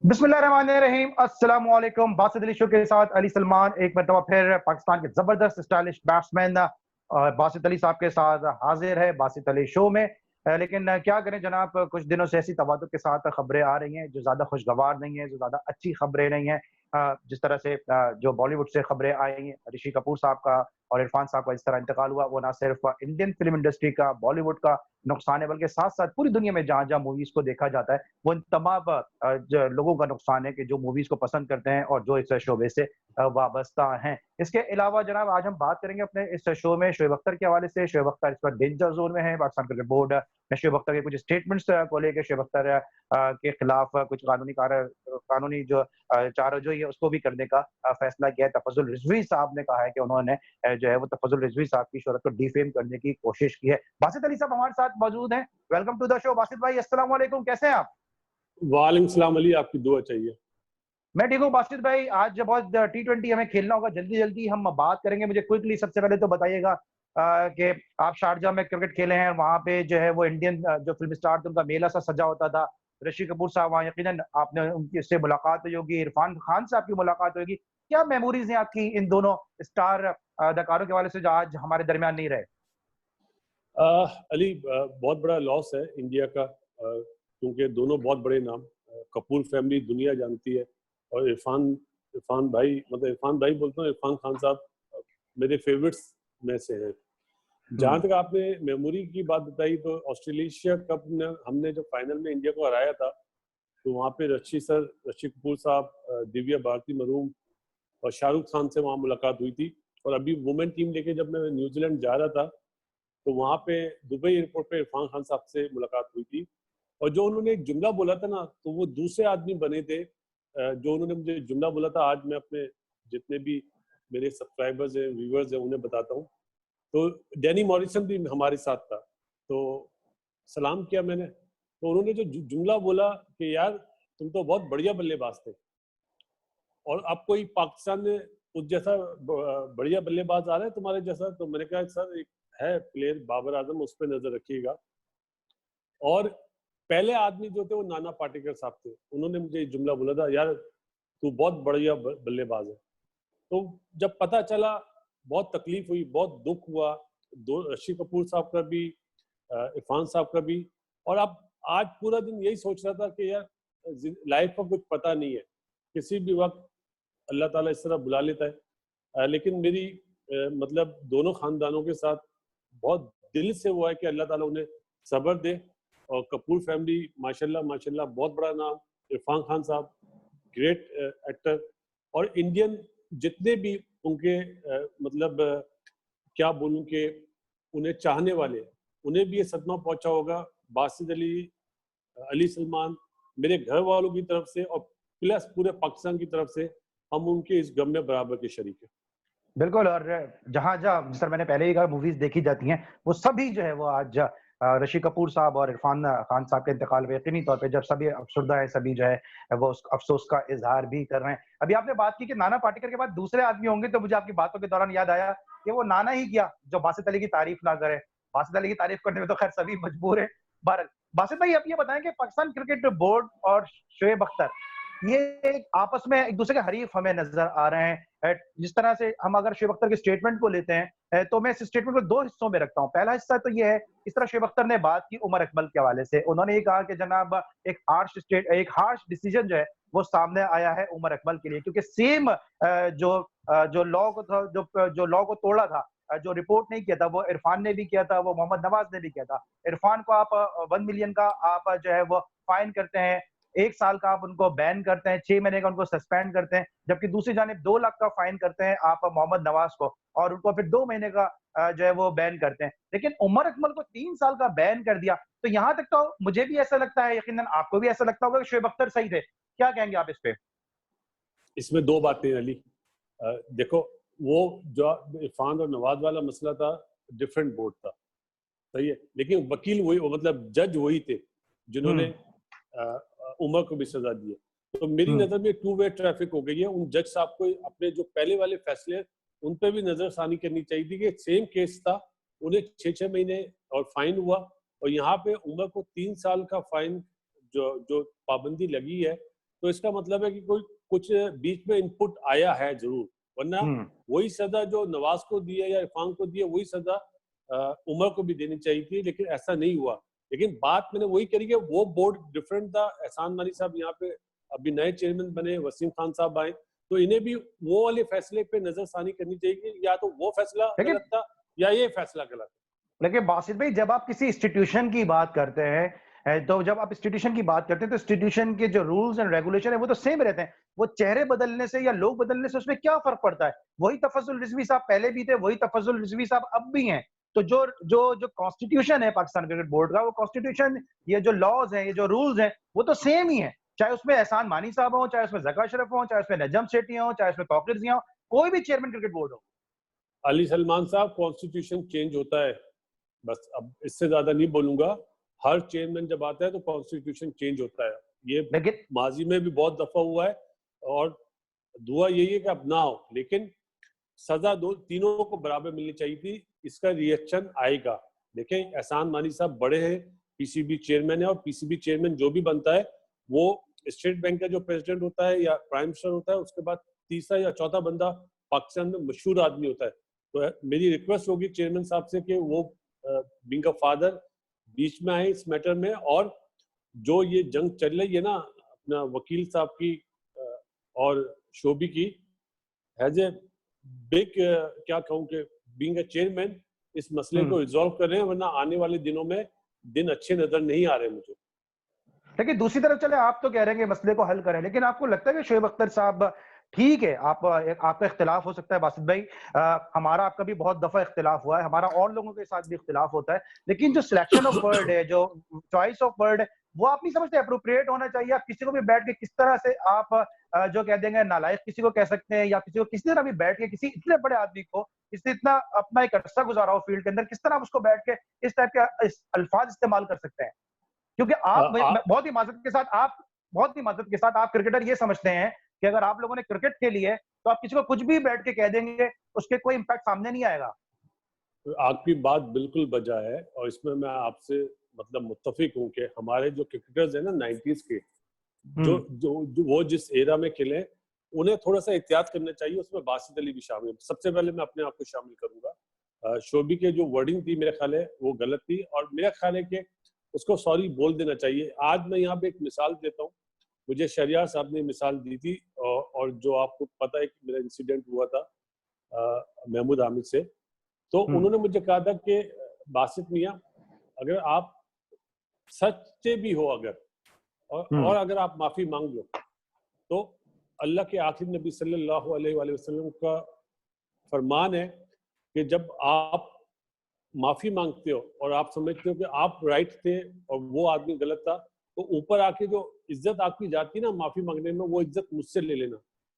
बिस्मिल्लाहिर्रहमानिर्रहीम, अस्सलाम वालेकुम। बासित अली शो के साथ अली सलमान एक मरतबा फिर पाकिस्तान के जबरदस्त स्टाइलिश बैट्समैन बासित अली साहब के साथ हाजिर है बासित अली शो में। लेकिन क्या करें जनाब, कुछ दिनों से ऐसी तवादुर के साथ खबरें आ रही हैं जो ज्यादा खुशगवार नहीं है, जो ज्यादा अच्छी खबरें नहीं है। जिस तरह से जो बॉलीवुड से खबरें आई हैं, ऋषि कपूर साहब का और इरफान साहब का इस तरह इंतकाल हुआ, वो ना सिर्फ इंडियन फिल्म इंडस्ट्री का, बॉलीवुड का नुकसान है, बल्कि साथ साथ पूरी दुनिया में जहां जहां मूवीज को देखा जाता है वो इन तमाम लोगों का नुकसान है कि जो मूवीज को पसंद करते हैं और जो इस शोबे से वाबस्ता हैं। इसके अलावा जनाब आज हम बात करेंगे अपने इस शो में शोएब अख्तर के हवाले से। शोएब अख्तर इस पर डेंजर जोन में है। पाकिस्तान क्रिकेट बोर्ड ने शोएब अख्तर के कुछ स्टेटमेंट्स को लेकर शोएब अख्तर के खिलाफ कुछ कानूनी जो चाराजोई है उसको भी करने का फैसला किया है। तफजुल रिजवी साहब ने कहा है कि उन्होंने जो है वो तफजुल रिजवी साहब की शोहरत को डिफेम करने की कोशिश की है। बासित अली साहब हमारे साथ मौजूद हैं। Welcome to the show Basit भाई। अस्सलाम वालेकुम, कैसे हैं आप? वालेकुम सलाम अली, आपकी दुआ चाहिए। मैं ठीक हूँ बासित भाई। आज बहुत T20 हमें खेलना होगा, जल्दी जल्दी हम बात करेंगे। मुझे क्विकली सबसे पहले तो बताइएगा कि आप शारजाह में क्रिकेट खेले हैं, वहां पे जो है वो इंडियन जो फिल्म स्टार थे उनका मेला सा सजा होता था। ऋषि कपूर साहब वहाँ, यकीनन आपने उनकी से मुलाकात हुई होगी, इरफान खान से आपकी मुलाकात होगी। क्या मेमोरीज हैं आपकी इन दोनों स्टार अदाकारों के हवाले से जो आज हमारे दरमियान नहीं रहे? अली, बहुत बड़ा लॉस है इंडिया का, क्योंकि दोनों बहुत बड़े नाम, कपूर फैमिली दुनिया जानती है। और इरफान इरफान भाई, मतलब इरफान भाई बोलता हूँ, इरफान खान साहब मेरे फेवरेट्स में से हैं। जहाँ तक आपने मेमोरी की बात बताई, तो ऑस्ट्रेलिया कप में हमने जो फाइनल में इंडिया को हराया था, तो वहाँ पे ऋषि कपूर साहब, दिव्या भारती मरूम और शाहरुख खान से वहाँ मुलाकात हुई थी। और अभी वुमेन टीम लेके जब मैं न्यूजीलैंड जा रहा था, तो वहाँ पे दुबई एयरपोर्ट पे इरफान खान साहब से मुलाकात हुई थी। और जो उन्होंने एक जुमला बोला था ना, तो वो दूसरे आदमी बने थे जो उन्होंने मुझे जुमला बोला था। आज मैं अपने जितने भी मेरे सब्सक्राइबर्स हैं, व्यूअर्स हैं, उन्हें बताता हूँ। तो डैनी मॉरिसन भी हमारे साथ था, तो सलाम किया मैंने, तो उन्होंने जो जुमला बोला कि यार तुम तो बहुत बढ़िया बल्लेबाज थे, और अब कोई पाकिस्तान में उस जैसा बढ़िया बल्लेबाज आ रहा है तुम्हारे जैसा। तो मैंने कहा सर, एक है प्लेयर बाबर आजम, उस पर नजर रखिएगा। और पहले आदमी जो थे वो नाना पाटेकर साहब थे, उन्होंने मुझे जुमला बोला था, यार तू बहुत बढ़िया बल्लेबाज है। तो जब पता चला, बहुत तकलीफ हुई, बहुत दुख हुआ, दो ऋषि कपूर साहब का भी, इरफान साहब का भी। और अब आज पूरा दिन यही सोच रहा था कि यार लाइफ का कुछ पता नहीं है, किसी भी वक्त अल्लाह ताला इस तरह बुला लेता है। लेकिन मेरी मतलब दोनों खानदानों के साथ बहुत दिल से वो है कि अल्लाह ताला उन्हें सब्र दे। और कपूर फैमिली माशाल्लाह माशाल्लाह बहुत बड़ा नाम, इरफान खान साहब ग्रेट एक्टर, और इंडियन जितने भी उनके मतलब क्या बोलूं कि उन्हें चाहने वाले, उन्हें भी ये सदमा पहुंचा होगा। बासित अली, अली सलमान, मेरे घर वालों की तरफ से और प्लस पूरे पाकिस्तान की तरफ से, हम उनके इस गम में बराबर के शरीक हैं। बिल्कुल। और जहां जहां जिस तरह मैंने पहले ही कहा मूवीज देखी जाती हैं, वो सभी जो है वो आज ऋषि कपूर साहब और इरफान खान साहब के इंतकाल पे यकीनी तौर पे जब सभी अफसरदा है, सभी जो है वो उस अफसोस का इजहार भी कर रहे हैं। अभी आपने बात की कि नाना पाटेकर के बाद दूसरे आदमी होंगे, तो मुझे आपकी बातों के दौरान याद आया कि वो नाना ही किया जो बासित अली की तारीफ ना करे। बासित अली की तारीफ करने में तो खैर सभी मजबूर है। बासित भाई, आप ये बताएं कि पाकिस्तान क्रिकेट बोर्ड और शोएब अख्तर ये आपस में एक दूसरे के हरीफ हमें नजर आ रहे हैं। जिस तरह से हम अगर शोएब अख्तर के स्टेटमेंट को लेते हैं, तो मैं इस स्टेटमेंट को दो हिस्सों में रखता हूं। पहला हिस्सा तो ये है, इस तरह शोएब अख्तर ने बात की उमर अकमल के हवाले से। उन्होंने ये कहा कि जनाब एक हार्श डिसीजन जो है वो सामने आया है उमर अकमल के लिए, क्योंकि सेम जो लॉ को जो लॉ को तोड़ा था, जो रिपोर्ट नहीं किया था, वो इरफान ने भी किया था, वो मोहम्मद नवाज ने भी किया था। इरफान को आप 1 मिलियन का आप जो है वो फाइन करते हैं, 1 साल का आप उनको बैन करते हैं, 6 महीने का उनको सस्पेंड करते हैं, जबकि दूसरी जानिब 2 लाख का फाइन करते हैं आप मोहम्मद नवाज को, और उनको फिर 2 महीने का जो है वो बैन करते हैं। लेकिन उमर अकमल को 3 साल का बैन कर दिया। तो यहां तक तो मुझे भी ऐसा लगता है, यकीनन आपको भी ऐसा लगता होगा कि शोएब अख्तर सही थे। क्या कहेंगे आप इस पे? इसमें दो बातें अली। देखो, वो जो इरफान और नवाज वाला मसला था, डिफरेंट बोर्ड था, सही है, लेकिन वकील वही, मतलब जज वही थे जिन्होंने उमर को भी सजा दी है। तो मेरी नजर में टू वे ट्रैफिक हो गई है। उन जज साहब को अपने जो पहले वाले फैसले, उन पे भी नजरसानी करनी चाहिए थी कि सेम केस था, उन्हें 6-6 महीने और फाइन हुआ, और यहाँ पे उमर को 3 साल का फाइन जो जो पाबंदी लगी है, तो इसका मतलब है कि कोई कुछ बीच में इनपुट आया है जरूर, वरना वही सजा जो नवाज को दी है या इरफान को दी है वही सजा उमर को भी देनी चाहिए थी, लेकिन ऐसा नहीं हुआ। लेकिन बात मैंने वही करी कि वो बोर्ड डिफरेंट था। एहसान मानी साहब यहाँ पे अभी नए चेयरमैन बने, वसीम खान साहब आए, तो इन्हें भी वो वाले फैसले पे नजरसानी करनी चाहिए कि या तो वो फैसला गलत था या ये फैसला गलत। लेकिन बासित भाई, जब आप किसी इंस्टीट्यूशन की बात करते हैं, तो जब आप इंस्टीट्यूशन की बात करते हैं तो इंस्टीट्यूशन के जो रूल्स एंड रेगुलेशन है वो तो सेम रहते हैं। वो चेहरे बदलने से या लोग बदलने से उसमें क्या फर्क पड़ता है? वही तफज्जुल रिजवी साहब पहले भी थे, वही तफज्जुल रिजवी साहब अब भी हैं। तो जो जो जो कॉन्स्टिट्यूशन है पाकिस्तान क्रिकेट बोर्ड का, वो कॉन्स्टिट्यूशन, ये जो लॉज हैं, ये जो रूल्स हैं, वो तो सेम ही है। चाहे उसमें एहसान मानी साहब हो, चाहे उसमें जका अशरफ हो, चाहे उसमें नजम सेठी हो, चाहे उसमें तौकीर जिया हो, कोई भी चेयरमैन क्रिकेट बोर्ड हो। अली सलमान साहब, कॉन्स्टिट्यूशन चेंज होता है, बस अब इससे ज्यादा नहीं बोलूंगा। हर चेयरमैन जब आता है तो कॉन्स्टिट्यूशन चेंज होता है, ये माजी में भी बहुत दफा हुआ है, और दुआ यही है कि अब ना हो। लेकिन सजा तीनों को बराबर मिलनी चाहिए थी, इसका रिएक्शन आएगा। देखें, एहसान मानी साहब बड़े हैं, पीसीबी चेयरमैन है, और पीसीबी चेयरमैन जो भी बनता है वो स्टेट बैंक का जो प्रेसिडेंट होता है या प्राइम मिनिस्टर होता है, उसके बाद तीसरा या चौथा बंदा पाकिस्तान में मशहूर आदमी होता है। तो मेरी रिक्वेस्ट होगी चेयरमैन साहब से कि वो बीइंग अ फादर बीच में आए इस मैटर में, और जो ये जंग चल रही है ना अपना वकील साहब की और शोबी की, एज ए बिग क्या कहूँ कि बीइंग अ चेयरमैन इस मसले को रिजॉल्व कर रहे हैं, वरना आने वाले दिनों में दिन अच्छे नजर नहीं आ रहे मुझे। लेकिन दूसरी तरफ चले, आप तो कह रहे हैं कि मसले को हल करें, लेकिन आपको लगता है कि शोएब अख्तर साहब, ठीक है, आपका इख्तिलाफ हो सकता है बासित भाई, हमारा आपका भी बहुत दफा इख्तिलाफ हुआ है, हमारा और लोगों के साथ भी इख्तिलाफ होता है, लेकिन जो सिलेक्शन ऑफ वर्ड है, जो चॉइस ऑफ वर्ड है, वो आप नहीं समझते अप्रोप्रिएट होना चाहिए? आप किसी को भी बैठ के किस तरह से आप जो कह देंगे नालायक किसी को कह सकते हैं, या किसी को किसी तरह भी बैठ के किसी इतने बड़े आदमी को, इसने इतना अपना एक अरसा गुजारा हो फील्ड के अंदर, किस तरह आप उसको बैठ के इस टाइप के अल्फाज इस्तेमाल कर सकते हैं? क्योंकि आप बहुत ही माजरत के साथ आप क्रिकेटर ये समझते हैं कि अगर आप लोगों ने क्रिकेट खेली है तो आप किसी को कुछ भी बैठ के कह देंगे, उसके कोई इंपैक्ट सामने नहीं आएगा। आपकी बात बिल्कुल बजा है, और इसमें मैं आपसे मतलब मुत्तफिक हूँ कि हमारे जो क्रिकेटर्स हैं ना 90s के, जो जो वो जिस एरा में खेले, उन्हें थोड़ा सा एहतियात करना चाहिए। उसमें बासित अली भी शामिल है। सबसे पहले मैं अपने आप को शामिल करूंगा। शोबी के जो वर्डिंग थी मेरे ख्याल है वो गलत थी, और मेरा ख्याल है कि उसको सॉरी बोल देना चाहिए। आज मैं यहाँ पे एक मिसाल देता हूँ, मुझे शरियार साहब ने मिसाल दी थी, और जो आपको पता है कि मेरा इंसिडेंट हुआ था महमूद हामिद से, तो उन्होंने मुझे कहा था कि बासित मियाँ, अगर आप सच्चे भी हो अगर और अगर आप माफी मांग लो, तो अल्लाह के आखिरी नबी सल्लल्लाहु अलैहि वसल्लम का फरमान है कि जब आप माफी मांगते हो और आप समझते हो कि आप राइट थे और वो आदमी गलत था, तो ऊपर आके जो इज्जत आपकी जाती है ना माफी मांगने में, वो इज्जत मुझसे ले लेना।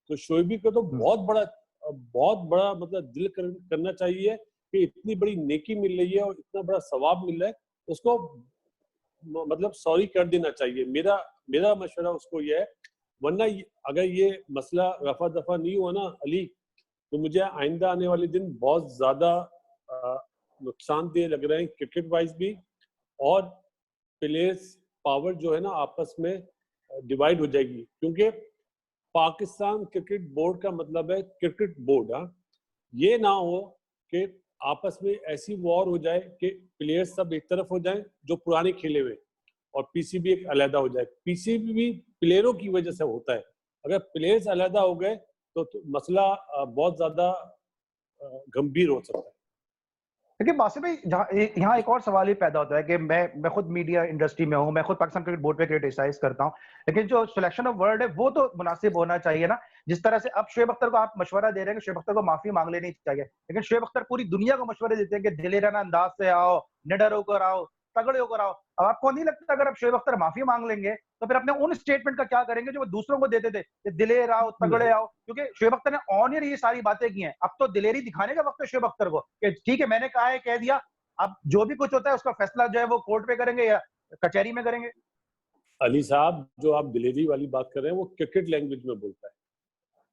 तो शोएबी को तो बहुत बड़ा मतलब दिल करना चाहिए कि इतनी बड़ी नेकी मिल रही है और इतना बड़ा सवाब मिल रहा है, उसको मतलब सॉरी कर देना चाहिए। मेरा मशवरा उसको ये है। वरना अगर ये मसला रफा दफा नहीं हुआ ना अली, तो मुझे आइंदा आने वाले दिन बहुत ज्यादा नुकसानदेह लग रहे हैं, क्रिकेट वाइज भी, और प्लेयर्स पावर जो है ना आपस में डिवाइड हो जाएगी। क्योंकि पाकिस्तान क्रिकेट बोर्ड का मतलब है क्रिकेट बोर्ड। ये ना हो कि आपस में ऐसी वॉर हो जाए कि प्लेयर्स सब एक तरफ हो जाएं जो पुराने खेले हुए, और पीसीबी एक अलहदा हो जाए। पीसीबी भी प्लेयरों की वजह से होता है। अगर प्लेयर्स अलहदा हो गए तो मसला बहुत ज्यादा गंभीर हो सकता है। देखिए बासित भाई, यहाँ एक और सवाल ही पैदा होता है कि मैं खुद मीडिया इंडस्ट्री में हूँ, मैं खुद पाकिस्तान क्रिकेट बोर्ड पे क्रिटिसाइज करता हूँ, लेकिन जो सिलेक्शन ऑफ वर्ड है वो तो मुनासिब होना चाहिए ना। जिस तरह से अब शोएब अख्तर को आप मशवरा दे रहे हैं कि शोएब अख्तर को माफी मांग लेनी चाहिए, लेकिन शोएब अख्तर पूरी दुनिया को मशवरे देते हैं कि दिलेराना अंदाज से आओ, निडर होकर आओ, तगड़े होकर आओ। अब आपको नहीं लगता अगर अब शोएब अख्तर माफी मांग लेंगे तो फिर अपने उन स्टेटमेंट का क्या करेंगे जो वो दूसरों को देते थे कि दिलेर आओ, तगड़े आओ? क्योंकि शोएब अख्तर ने ऑन एयर ये सारी बातें की हैं, अब तो दिलेरी दिखाने का वक्त है शोएब अख्तर को कि ठीक है मैंने कहा है, कह दिया, अब जो भी कुछ होता है उसका फैसला जो है वो कोर्ट पे करेंगे या कचहरी में करेंगे। अली साहब, जो आप दिलेरी वाली बात कर रहे हैं वो क्रिकेट लैंग्वेज में बोलता है।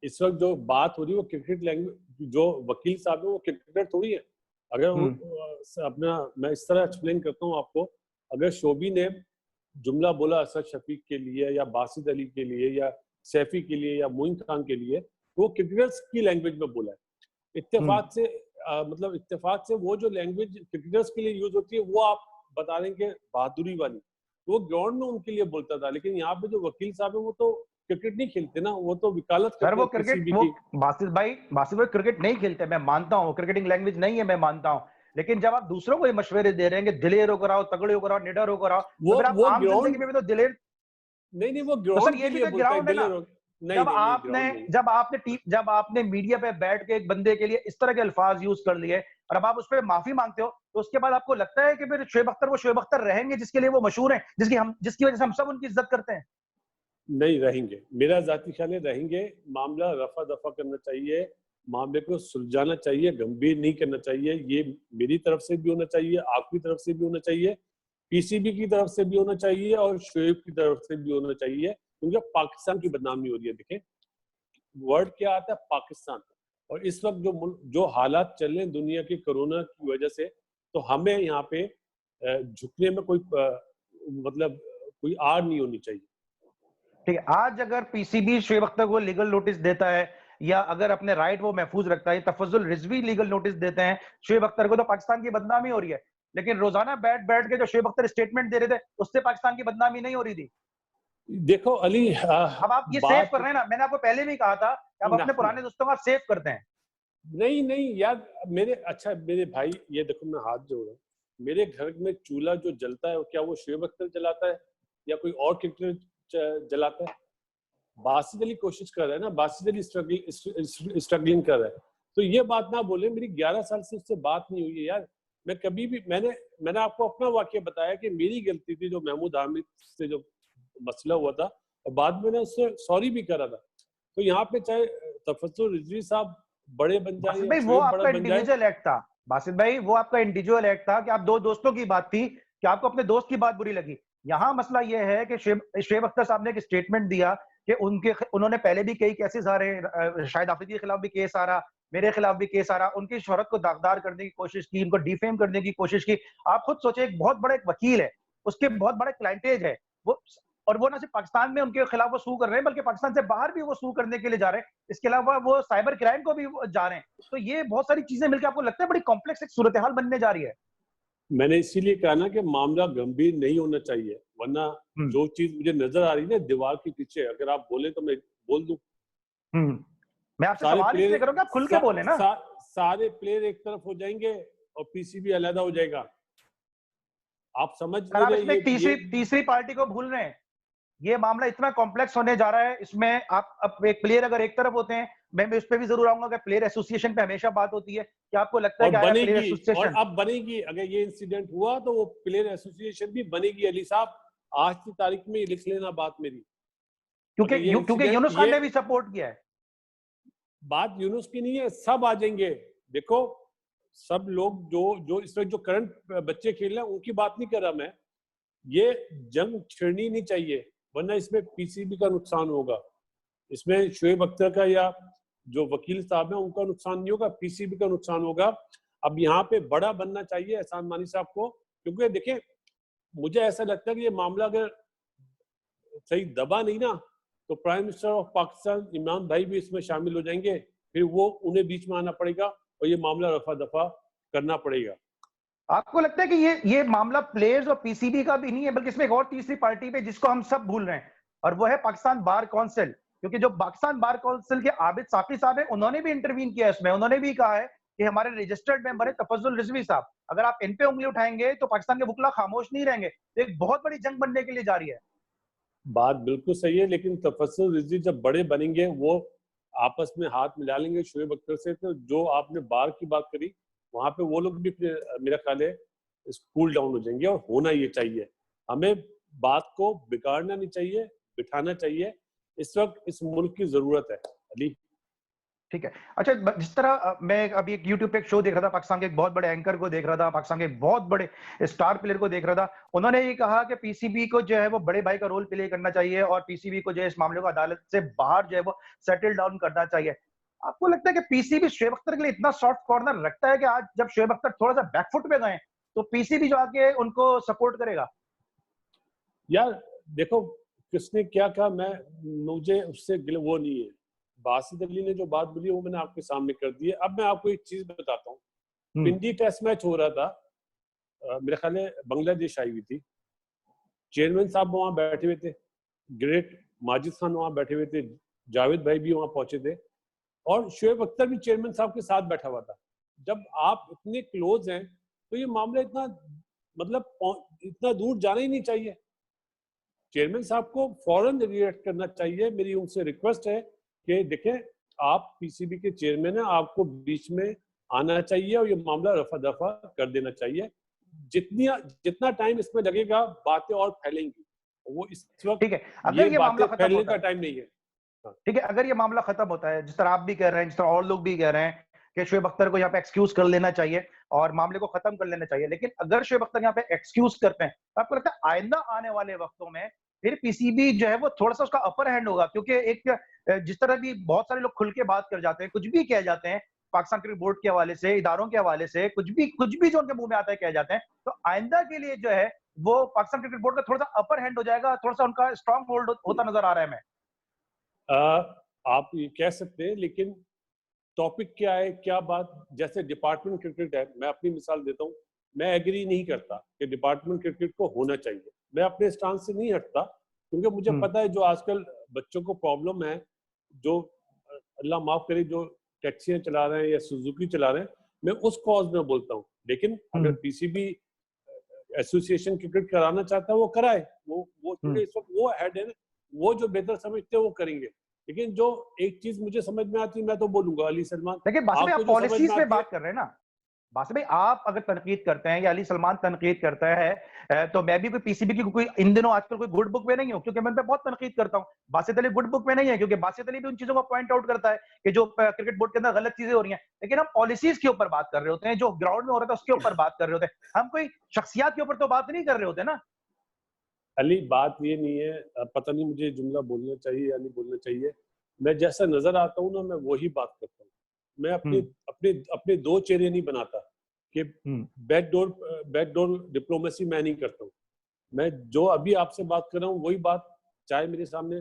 इस वक्त जो बात हो रही है वो क्रिकेट लैंग्वेज, जो वकील साहब है वो क्रिकेटर थोड़ी है। अगर वो अपना, मैं इस तरह एक्सप्लेन करता हूँ आपको, अगर शोबी ने जुमला बोला असद शफीक के लिए या बासित अली के लिए या सैफी के लिए या मोइन खान के लिए, वो क्रिकेटर्स की लैंग्वेज में बोला है। इत्तेफाक से मतलब इत्तेफाक से वो जो लैंग्वेज क्रिकेटर्स के लिए यूज होती है वो आप बता रहे हैं कि बहादुरी वाली, वो ग्राउंड में उनके लिए बोलता था। लेकिन यहाँ पे जो वकील साहब है वो तो क्रिकेट नहीं खेलते ना, वो तो वकालत सर करते वो हैं क्रिकेट पीसीबी वो की। बासित भाई क्रिकेट नहीं खेलते, मैं मानता हूँ क्रिकेटिंग लैंग्वेज नहीं है, मैं मानता हूँ। लेकिन जब आप दूसरों को ये मशवरे दे रहे हैं कि दिलेर होकर आओ, तगड़े होकर आओ, निडर होकर आओ, तो फिर आप वो आम जिंदगी ग्राउंड, में भी तो दिलेर। नहीं नहीं वो तो सर ग्राउंड ये के भी लिए तो बोलता है ग्राउंड है ना। दिलेर नहीं जब नहीं नहीं आपने ग्राउंड नहीं। जब आपने मीडिया पे बैठ के एक बंदे के लिए इस तरह के अल्फाज यूज कर लिए और अब आप उस पर माफी मांगते हो, तो उसके बाद आपको लगता है कि फिर शोएब अख्तर वो शोएब अख्तर रहेंगे जिसके लिए वो मशहूर हैं, जिसकी वजह से हम सब उनकी इज्जत करते हैं? नहीं रहेंगे, मेरा जाती ख्याल है रहेंगे। मामला रफा दफा करना चाहिए, मामले को सुलझाना चाहिए, गंभीर नहीं करना चाहिए। ये मेरी तरफ से भी होना चाहिए, आपकी तरफ से भी होना चाहिए, पीसीबी की तरफ से भी होना चाहिए और शोएब की तरफ से भी होना चाहिए, क्योंकि पाकिस्तान की बदनामी हो रही है। देखें वर्ड क्या आता है, पाकिस्तान। और इस वक्त जो हालात चल रहे हैं दुनिया के कोरोना की वजह से, तो हमें यहाँ पे झुकने में कोई मतलब कोई आड़ नहीं होनी चाहिए। ठीक है, आज अगर पीसीबी शोएब अख्तर को लीगल नोटिस देता है या अगर अपने राइट वो महफूज रखता है, तफज्जुल रिजवी लीगल नोटिस देते हैं शोएब अख्तर को, तो पाकिस्तान की बदनामी हो रही है। लेकिन रोजाना बैठ बैठ के जो शोएब अख्तर स्टेटमेंट दे रहे थे, उससे पाकिस्तान की बदनामी नहीं हो रही थी। देखो अली, अब आप ये सेव बात कर रहे हैं ना, मैंने आपको पहले भी कहा था कि आप ना, अपने पुराने दोस्तों का सेव करते हैं। नहीं नहीं यार, मेरे भाई, ये देखो मैं हाथ जोड़ रहा हूँ, मेरे घर में चूल्हा जो जलता है क्या वो शोएब अख्तर जलाता है या कोई और क्रिकेटर जलाता है? बासित अली कोशिश कर रहा है ना, बासित अली स्ट्रगलिंग कर रहा है। तो ये बात ना बोले, मेरी 11 साल से उससे बात नहीं हुई है यार। मैं कभी भी मैंने आपको अपना वाक्य बताया कि मेरी गलती थी जो महमूद हामिद से जो मसला हुआ था, और बाद में मैंने उससे सॉरी भी करा था। तो यहाँ पे चाहे तफज्जुल रिजवी साहब बड़े बन जाए बासित या भाई वो शोएब बड़ा आपका बन जाए। इंडिविजुअल एक्ट था। बासित भाई वो आपका इंडिविजुअल एक्ट था कि आप दो दोस्तों की बात थी कि आपको अपने दोस्त की बात बुरी लगी। यहाँ मसला ये है कि शोएब अख्तर साहब ने एक स्टेटमेंट दिया कि उन्होंने पहले भी कई केसेस आ रहे, शाहिद आफरीदी के खिलाफ भी केस आ रहा, मेरे खिलाफ भी केस आ रहा, उनकी शोहरत को दागदार करने की कोशिश की, उनको डिफेम करने की कोशिश की। आप खुद सोचे, एक बहुत बड़ा एक वकील है, उसके बहुत बड़े क्लाइंटेज है वो, और वो ना सिर्फ पाकिस्तान में उनके खिलाफ वो सू कर रहे हैं, बल्कि पाकिस्तान से बाहर भी वो सू करने के लिए जा रहे हैं। इसके अलावा वो साइबर क्राइम को भी जा रहे हैं। तो ये बहुत सारी चीजें मिलकर आपको लगता है बड़ी कॉम्प्लेक्स एक सूरत हाल बनने जा रही है? मैंने इसीलिए कहा ना कि मामला गंभीर नहीं होना चाहिए, वरना हम्म जो चीज मुझे नजर आ रही है ना दीवार के पीछे, अगर आप बोले तो मैं बोल दूं। हम्म मैं आपसे सारे सवाल प्लेयर इसलिए करूंगा, आप खुल के बोले ना। सारे प्लेयर एक तरफ हो जाएंगे और पीसीबी अलग हो जाएगा। आप समझ सर नहीं आप रहे इसमें एक ये तीसरी पार्टी को भूल रहे हैं। ये मामला इतना कॉम्प्लेक्स होने जा रहा है, इसमें आप अब एक प्लेयर अगर एक तरफ होते हैं, मैं उस पर भी जरूर आऊंगा कि प्लेयर एसोसिएशन पे हमेशा बात होती है कि आपको लगता है और कि आया प्लेयर बनेगी, और एसोसिएशन। अब बनेगी। अगर ये इंसिडेंट हुआ तो वो प्लेयर एसोसिएशन भी बनेगी अली साहब, आज की तारीख में लिख लेना बात मेरी। क्योंकि अगर ये क्योंकि इंसिडेंट, यूनुस खान ये ने भी सपोर्ट किया है। बात यूनुस की नहीं है, सब आ जाएंगे। देखो सब लोग जो जो इस वक्त जो करंट बच्चे खेल रहे हैं उनकी बात नहीं कर रहा मैं। ये जंग छिड़नी नहीं चाहिए, वरना इसमें पीसीबी का नुकसान होगा, इसमें शोएब अख्तर का या जो वकील साहब हैं उनका नुकसान नहीं होगा, पीसीबी का नुकसान होगा। अब यहाँ पे बड़ा बनना चाहिए एहसान मानी साहब को, क्योंकि देखें मुझे ऐसा लगता है कि ये मामला अगर सही दबा नहीं ना, तो prime minister of Pakistan Imran भाई भी इसमें शामिल हो जाएंगे, फिर वो उन्हें बीच में आना पड़ेगा और ये मामला रफा दफा करना पड़ेगा। आपको लगता है कि ये मामला प्लेयर्स और पीसीबी का भी नहीं है, बल्कि इसमें एक और तीसरी पार्टी पे जिसको हम सब भूल रहे हैं, और वो है पाकिस्तान बार काउंसिल। क्योंकि जो पाकिस्तान बार काउंसिल के आबिद साकी साहब है, उन्होंने भी इंटरवीन किया है इसमें। उन्होंने भी कहा है कि हमारे रजिस्टर्ड मेंबर है तफज्जुल रिजवी साहब, अगर आप इन पे उंगली उठाएंगे तो पाकिस्तान के वकला खामोश नहीं रहेंगे। तो एक बहुत बड़ी जंग बनने के लिए जा रही है। बात बिल्कुल सही है, लेकिन तफस्सुल रिजवी जब बड़े बनेंगे वो आपस में हाथ मिला लेंगे शोएब अख्तर से। तो जो आपने बार की बात करी, वहां पे वो लोग भी मेरा ख्याल है कूल डाउन हो जाएंगे, और होना ये चाहिए। हमें बात को बिगाड़ना नहीं चाहिए, बिठाना चाहिए। इस वक्त इस मुल्क की जरूरत है अली। ठीक है। अच्छा, जिस तरह मैं अभी एक यूट्यूब पे एक शो देख रहा था, पाकिस्तान के एक बहुत बड़े एंकर को देख रहा था, पाकिस्तान के एक बहुत बड़े स्टार प्लेयर को देख रहा था। उन्होंने ये कहा कि पीसीबी को जो है वो बड़े भाई का रोल प्ले करना चाहिए और पीसीबी को जो है इस मामले को अदालत से बाहर जो है वो सेटल डाउन करना चाहिए। आपको लगता है कि पीसीबी शोएब अख्तर के लिए इतना सॉफ्ट कॉर्नर रखता है कि आज जब शोएब अख्तर थोड़ा सा बैकफुट पे गए तो पीसीबी जो आके उनको सपोर्ट करेगा? यार देखो किसने क्या कहा, मुझे उससे वो नहीं है। बासित अली ने जो बात बोली वो मैंने आपके सामने कर दी है। अब मैं आपको एक चीज बताता हूँ। पिंडी टेस्ट मैच हो रहा था, मेरे ख्याल है बांग्लादेश आई हुई थी, चेयरमैन साहब वहां बैठे हुए थे, ग्रेट माजिद खान वहां बैठे हुए थे, जावेद भाई भी वहां पहुंचे थे, और शुएब अख्तर भी चेयरमैन साहब के साथ बैठा हुआ था। जब आप इतने क्लोज हैं तो ये मामला इतना इतना दूर जाना ही नहीं चाहिए। चेयरमैन साहब को फौरन रिएक्ट करना चाहिए। मेरी उनसे रिक्वेस्ट है कि देखें, आप पीसीबी के चेयरमैन हैं, आपको बीच में आना चाहिए और ये मामला रफा दफा कर देना चाहिए। जितना टाइम इसमें लगेगा बातें और फैलेंगी, वो इस वक्त ठीक है, ये अगर ये बातें मामला खत्म फैलने होता का है, टाइम नहीं है। हाँ। ठीक है, अगर ये मामला खत्म होता है, जिस तरह आप भी कह रहे हैं, जिस तरह और लोग भी कह रहे हैं कि शुएब अख्तर को यहाँ पे एक्सक्यूज कर लेना चाहिए और मामले को खत्म कर लेना चाहिए, लेकिन अगर शुएब अख्तर यहाँ पे एक्सक्यूज करते हैं, तो आपको लगता है आइंदा आने वाले वक्तों में फिर पीसीबी जो है वो थोड़ा सा उसका अपर हैंड होगा? क्योंकि एक जिस तरह भी बहुत सारे लोग खुल के बात कर जाते हैं, कुछ भी कह जाते हैं, पाकिस्तान क्रिकेट बोर्ड के हवाले से, इदारों के हवाले से, कुछ भी जो उनके मुंह में आता है कह जाते हैं, तो आइंदा के लिए जो है वो पाकिस्तान क्रिकेट बोर्ड का थोड़ा सा अपर हैंड हो जाएगा, थोड़ा सा उनका स्ट्रांग होल्ड होता नजर आ रहा है हमें। आप ये कह सकते हैं, लेकिन टॉपिक क्या है, क्या बात, जैसे डिपार्टमेंट क्रिकेट है, मैं अपनी मिसाल देता हूँ। मैं एग्री नहीं करता कि डिपार्टमेंट क्रिकेट को होना चाहिए, मैं अपने स्टांस से नहीं हटता, क्योंकि मुझे पता है जो आजकल बच्चों को प्रॉब्लम है, जो अल्लाह माफ करे जो टैक्सियां चला रहे हैं या सुजुकी चला रहे हैं, मैं उस कॉज में बोलता हूँ। लेकिन अगर पीसीबी एसोसिएशन क्रिकेट कराना चाहता है वो कराए, वो क्योंकि इस वक्त वो हेड है ना, वो जो बेहतर समझते हैं वो करेंगे। लेकिन जो एक चीज मुझे समझ में आती है मैं तो बोलूंगा, अली सलमान, लेकिन बासित भाई, आपको आप जो समझ पॉलिसीज में पे आती है। बात कर रहे हैं ना, बासित भाई आप अगर तनकीद करते हैं या अली सलमान तनकीद करता है, तो मैं भी कोई पीसीबी की कोई इन दिनों आजकल कोई गुड बुक में नहीं हूं, क्योंकि मैं उन पे बहुत तनकीद करता हूं। बासित अली गुड बुक में नहीं है, क्योंकि बासित अली भी उन चीजों को पॉइंट आउट करता है कि जो क्रिकेट बोर्ड के अंदर गलत चीजें हो रही हैं, लेकिन हम पॉलिसीज के ऊपर बात कर रहे होते हैं, जो ग्राउंड में हो रहा था उसके ऊपर बात कर रहे होते हैं, हम कोई शख्सियात के ऊपर तो बात नहीं कर रहे होते ना। अली बात ये नहीं है, पता नहीं मुझे जुमला बोलना चाहिए या नहीं बोलना चाहिए। मैं जैसा नजर आता हूँ ना, मैं वही बात करता हूँ। मैं अपने अपने अपने दो चेहरे नहीं बनाता कि बैकडोर डिप्लोमेसी मैं नहीं करता हूँ। मैं जो अभी आपसे बात कर रहा हूँ वही बात, चाहे मेरे सामने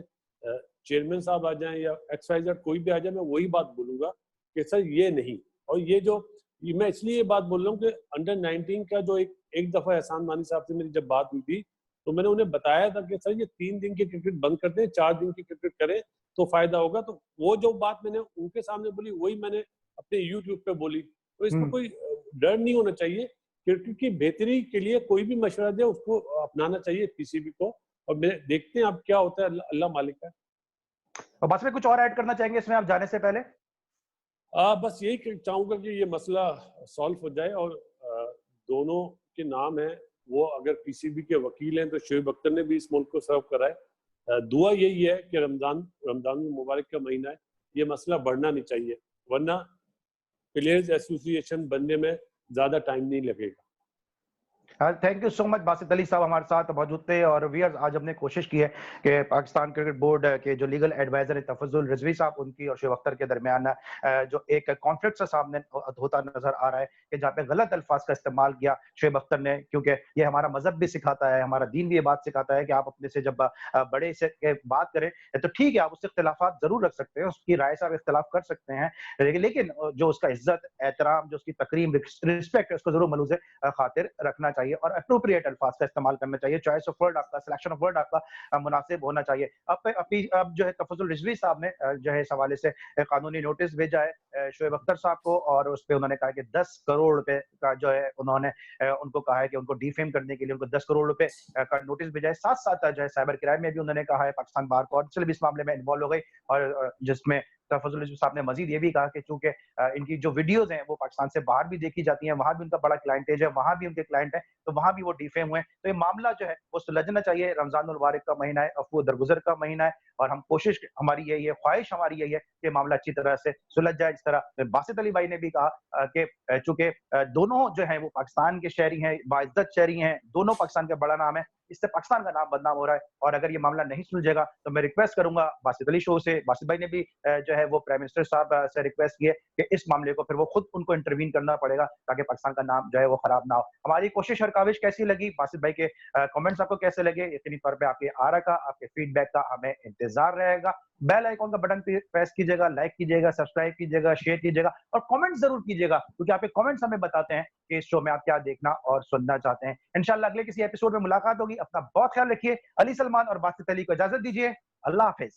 चेयरमैन साहब आ जाएं या XYZ कोई भी आ जाए, मैं वही बात बोलूंगा कि सर ये नहीं। और ये मैं इसलिए ये बात बोल रहा हूँ कि अंडर 19 का जो एक दफा एहसान मानी साहब से मेरी जब बात हुई थी, तो मैंने उन्हें बताया था कि सर ये 3 दिन की क्रिकेट बंद कर दें, 4 दिन की क्रिकेट करें तो फायदा होगा। तो वो जो बात मैंने उनके सामने बोली वही मैंने अपने यूट्यूब पे बोली। तो इसमें कोई डर नहीं होना चाहिए। क्रिकेट की बेहतरी के लिए कोई भी मशवरा दे उसको अपनाना चाहिए पीसीबी को, और देखते हैं अब क्या होता है, अल्लाह मालिक है। और बस में कुछ और ऐड करना चाहेंगे इसमें आप जाने से पहले? बस यही चाहूंगा कि ये मसला सॉल्व हो जाए, और दोनों के नाम है वो, अगर पीसीबी के वकील हैं तो शुएब अख्तर ने भी इस मुल्क को सर्व करा है। दुआ यही है कि रमजान मुबारक का महीना है, ये मसला बढ़ना नहीं चाहिए, वरना प्लेयर्स एसोसिएशन बनने में ज्यादा टाइम नहीं लगेगा। Thank you so much. Basit Ali साहब हमारे साथ मौजूद थे, और व्यूअर्स आज हमने कोशिश की है कि पाकिस्तान क्रिकेट बोर्ड के जो लीगल एडवाइजर है तफज्जुल रिजवी साहब, उनकी और शुएब अख्तर के दरमियान जो एक कॉन्फ्लिक्ट सा सामने होता नजर आ रहा है कि जहाँ पे गलत अल्फाज का इस्तेमाल किया शुएब अख्तर ने, क्योंकि ये हमारा मजहब भी सिखाता है, हमारा दीन भी ये बात सिखाता है कि आप अपने से जब बड़े से बात करें तो ठीक है, आप उससे इख्तिलाफात जरूर रख सकते हैं, उसकी राय से आप इख्तिलाफ कर सकते हैं, लेकिन जो उसका इज्जत एहतराम, जो उसकी तकरीम रिस्पेक्ट है, उसको जरूर मलूज़ खातिर रखना चाहिए और अप्रोप्रिएट अल्फाज का इस्तेमाल करना चाहिए। चॉइस ऑफ वर्ड आपका, सिलेक्शन ऑफ वर्ड आपका मुनासिब होना चाहिए। अब जो है तफज्जुल रिजवी साहब ने जो है इस हवाले से कानूनी नोटिस भेजा है शुएब अख्तर साहब को, और उस पर उन्होंने कहा कि 10 करोड़ रुपए का जो है उन्होंने उनको कहा है कि उनको डिफेम करने के लिए उनको 10 करोड़ रुपए का नोटिस भेजा है। साथ साथ जो है साइबर क्राइम में भी उन्होंने कहा है, पाकिस्तान बार कौंसिल भी इस मामले में इन्वॉल्व हो गई, और जिसमें तफज्जुल रिजवी साहब ने मजीद ये भी कहा कि चूंकि इनकी जो वीडियोज हैं वो पाकिस्तान से बाहर भी देखी जाती हैं, वहां भी उनका बड़ा क्लाइंटेज है, वहां भी उनके क्लाइंट है, तो वहां भी वो डिफेम हुए। तो ये मामला जो है वो सुलझना चाहिए। रमजान उल मुबारक का महीना है, अफू दरगुजर का महीना है, और हम कोशिश हमारी यही है, ख्वाहिश हमारी यही है कि मामला अच्छी तरह से सुलझ जाए। जिस तरह बासित अली भाई ने भी कहा कि चूंकि दोनों जो है वो पाकिस्तान के शहरी हैं, बाइज्जत शहरी हैं, दोनों पाकिस्तान का बड़ा नाम है, इससे पाकिस्तान का नाम बदनाम हो रहा है। और अगर ये मामला नहीं सुलझेगा तो मैं रिक्वेस्ट करूंगा बासित अली शो से, बासित भाई ने भी जो है वो प्राइम मिनिस्टर साहब से रिक्वेस्ट की है कि इस मामले को फिर वो खुद उनको इंटरवीन करना पड़ेगा ताकि पाकिस्तान का नाम जो है वो खराब ना हो। हमारी कोशिश और काविश कैसी लगी, बासित भाई के कमेंट्स आपको कैसे लगे, यकीनी तौर पे आपके आरा का, आपके फीडबैक का हमें इंतजार रहेगा। बेल आइकॉन का बटन प्रेस कीजिएगा, लाइक कीजिएगा, सब्सक्राइब कीजिएगा, शेयर कीजिएगा और कमेंट जरूर कीजिएगा, क्योंकि आपके कमेंट्स हमें बताते हैं कि इस शो में आप क्या देखना और सुनना चाहते हैं। इंशाल्लाह अगले किसी एपिसोड में मुलाकात होगी। अपना बहुत ख्याल रखिए। अली सलमान और बासित अली को इजाजत दीजिए। अल्लाह हाफिज।